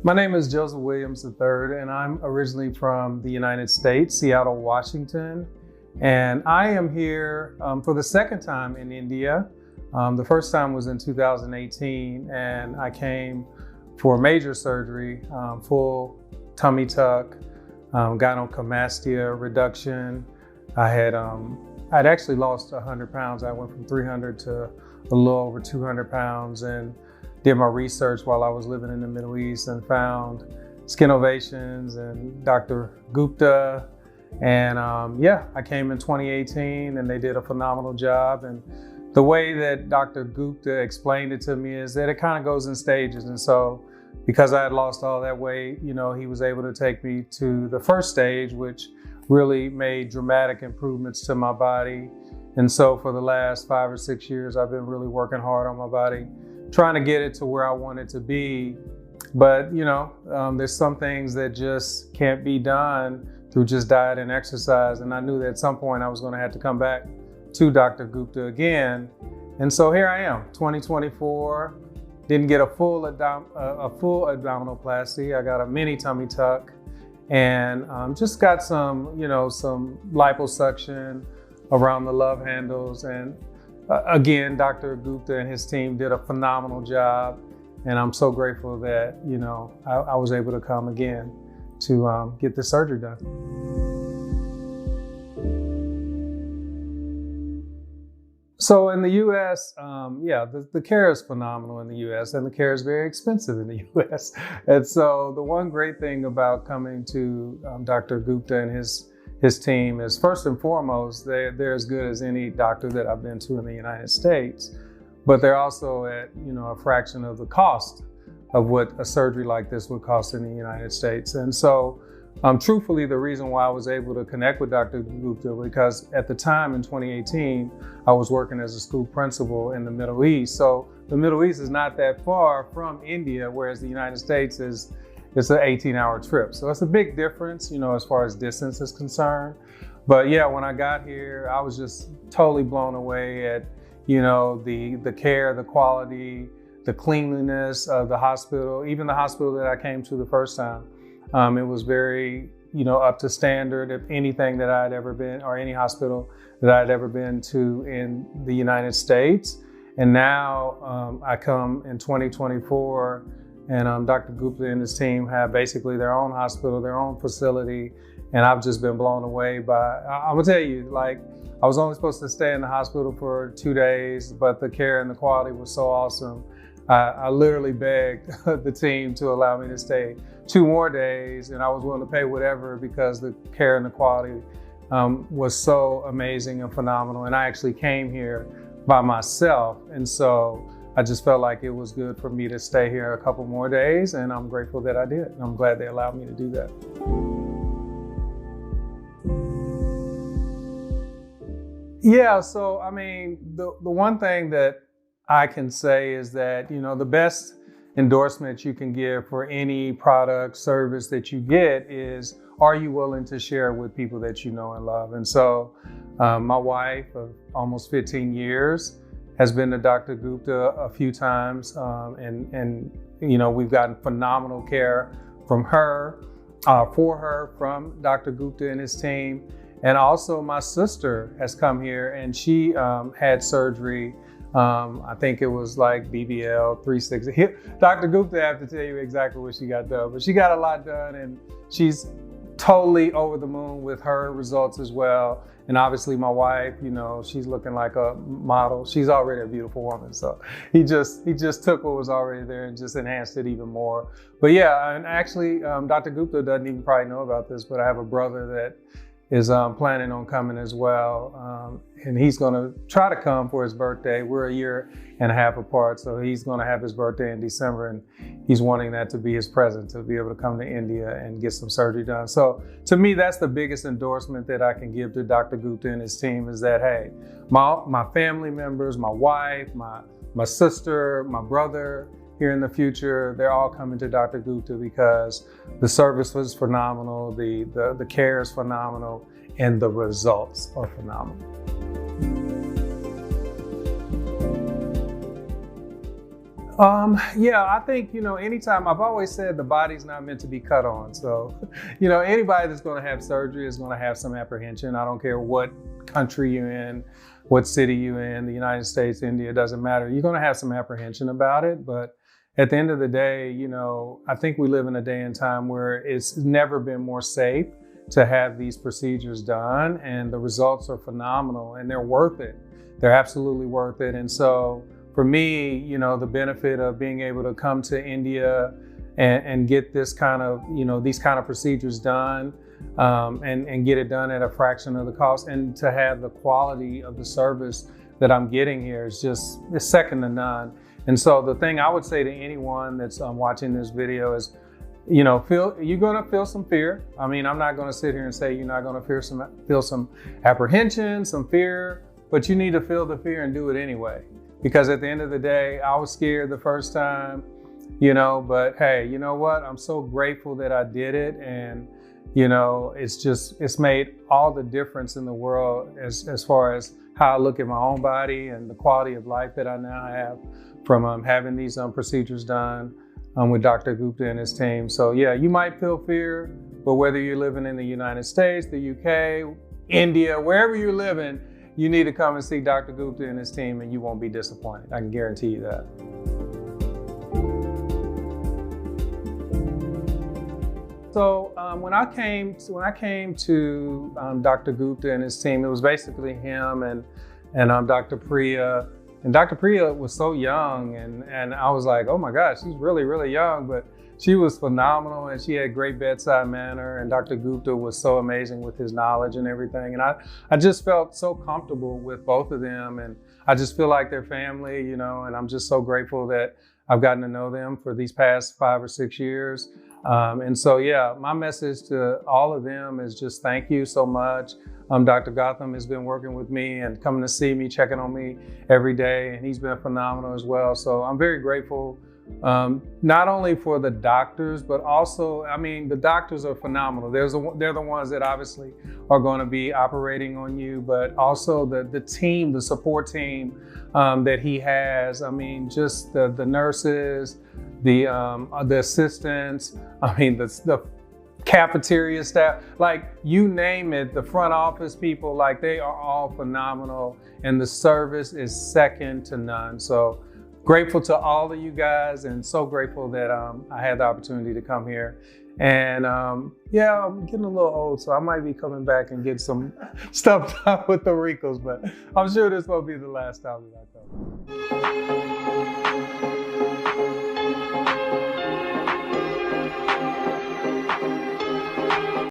My name is Joseph Williams III, and I'm originally from the United States, Seattle, Washington. And I am here for the second time in India. The first time was in 2018, and I came for major surgery, full tummy tuck, gynecomastia reduction. I'd actually lost 100 pounds. I went from 300 to a little over 200 pounds, and did my research while I was living in the Middle East and found Skinnovations and Dr. Gupta. And I came in 2018 and they did a phenomenal job. And the way that Dr. Gupta explained it to me is that it kind of goes in stages. And so because I had lost all that weight, he was able to take me to the first stage, which really made dramatic improvements to my body. And so for the last 5 or 6 years, I've been really working hard on my body, trying to get it to where I want it to be. But, there's some things that just can't be done through just diet and exercise. And I knew that at some point I was going to have to come back to Dr. Gupta again. And so here I am, 2024, didn't get a full abdominoplasty. I got a mini tummy tuck and just got some liposuction around the love handles. And again, Dr. Gupta and his team did a phenomenal job, and I'm so grateful that I was able to come again to get this surgery done. So in the U.S., the care is phenomenal in the U.S., and the care is very expensive in the U.S. And so the one great thing about coming to Dr. Gupta and his team is, first and foremost, they're as good as any doctor that I've been to in the United States, but they're also at a fraction of the cost of what a surgery like this would cost in the United States. And so truthfully, the reason why I was able to connect with Dr. Gupta, because at the time in 2018, I was working as a school principal in the Middle East. So the Middle East is not that far from India, whereas the United States it's an 18-hour trip. So it's a big difference, as far as distance is concerned. But yeah, when I got here, I was just totally blown away at, the care, the quality, the cleanliness of the hospital, even the hospital that I came to the first time. It was very, up to standard of anything that I'd ever been, or any hospital that I'd ever been to in the United States. And now I come in 2024, and Dr. Gupta and his team have basically their own hospital, their own facility. And I've just been blown away by, I'm gonna tell you, I was only supposed to stay in the hospital for 2 days, but the care and the quality was so awesome. I literally begged the team to allow me to stay 2 more days, and I was willing to pay whatever because the care and the quality was so amazing and phenomenal. And I actually came here by myself. And so I just felt like it was good for me to stay here a couple more days, and I'm grateful that I did. I'm glad they allowed me to do that. Yeah, so the one thing that I can say is that, the best endorsement you can give for any product, service that you get is, are you willing to share with people that you know and love? And so my wife of almost 15 years has been to Dr. Gupta a few times, and we've gotten phenomenal care from her, from Dr. Gupta and his team. And also my sister has come here, and she had surgery. I think it was like BBL 360. Dr. Gupta, I have to tell you exactly what she got done, but she got a lot done, and she's totally over the moon with her results as well. And obviously my wife, she's looking like a model. She's already a beautiful woman. So he just took what was already there and just enhanced it even more. But yeah, and actually Dr. Gupta doesn't even probably know about this, but I have a brother that is planning on coming as well. And he's gonna try to come for his birthday. We're 1.5 years apart, so he's gonna have his birthday in December, and he's wanting that to be his present, to be able to come to India and get some surgery done. So to me, that's the biggest endorsement that I can give to Dr. Gupta and his team is that, hey, my family members, my wife, my sister, my brother, here in the future, they're all coming to Dr. Gupta because the service was phenomenal, the care is phenomenal, and the results are phenomenal. Yeah, I think, anytime I've always said the body's not meant to be cut on. So, anybody that's going to have surgery is going to have some apprehension. I don't care what country you're in, what city you're in, the United States, India, it doesn't matter. You're going to have some apprehension about it. But at the end of the day, I think we live in a day and time where it's never been more safe to have these procedures done, and the results are phenomenal and they're worth it. They're absolutely worth it. And so for me, the benefit of being able to come to India and get this kind of, these kind of procedures done, and get it done at a fraction of the cost, and to have the quality of the service that I'm getting here is it's second to none. And so the thing I would say to anyone that's watching this video is, you're going to feel some fear. I mean, I'm not going to sit here and say you're not going to feel some apprehension, some fear, but you need to feel the fear and do it anyway. Because at the end of the day, I was scared the first time, but hey, you know what? I'm so grateful that I did it. And, it's made all the difference in the world as far as how I look at my own body and the quality of life that I now have from having these procedures done with Dr. Gupta and his team. So yeah, you might feel fear, but whether you're living in the United States, the UK, India, wherever you're living, you need to come and see Dr. Gupta and his team, and you won't be disappointed. I can guarantee you that. So when I came to Dr. Gupta and his team, it was basically him and Dr. Priya. And Dr. Priya was so young, and I was like, oh my gosh, she's really, really young, but she was phenomenal, and she had great bedside manner, and Dr. Gupta was so amazing with his knowledge and everything. And I just felt so comfortable with both of them, and I just feel like they're family, and I'm just so grateful that I've gotten to know them for these past 5 or 6 years. And so, yeah, my message to all of them is just thank you so much. Dr. Gotham has been working with me and coming to see me, checking on me every day, and he's been phenomenal as well. So I'm very grateful, not only for the doctors, but also, the doctors are phenomenal. They're the ones that obviously are going to be operating on you, but also the team, the support team that he has. Just the nurses, the assistants, the cafeteria staff, like you name it, the front office people, like they are all phenomenal, and the service is second to none. So grateful to all of you guys, and so grateful that I had the opportunity to come here. And yeah, I'm getting a little old, so I might be coming back and get some stuff done with the wrinkles, but I'm sure this won't be the last time that I come.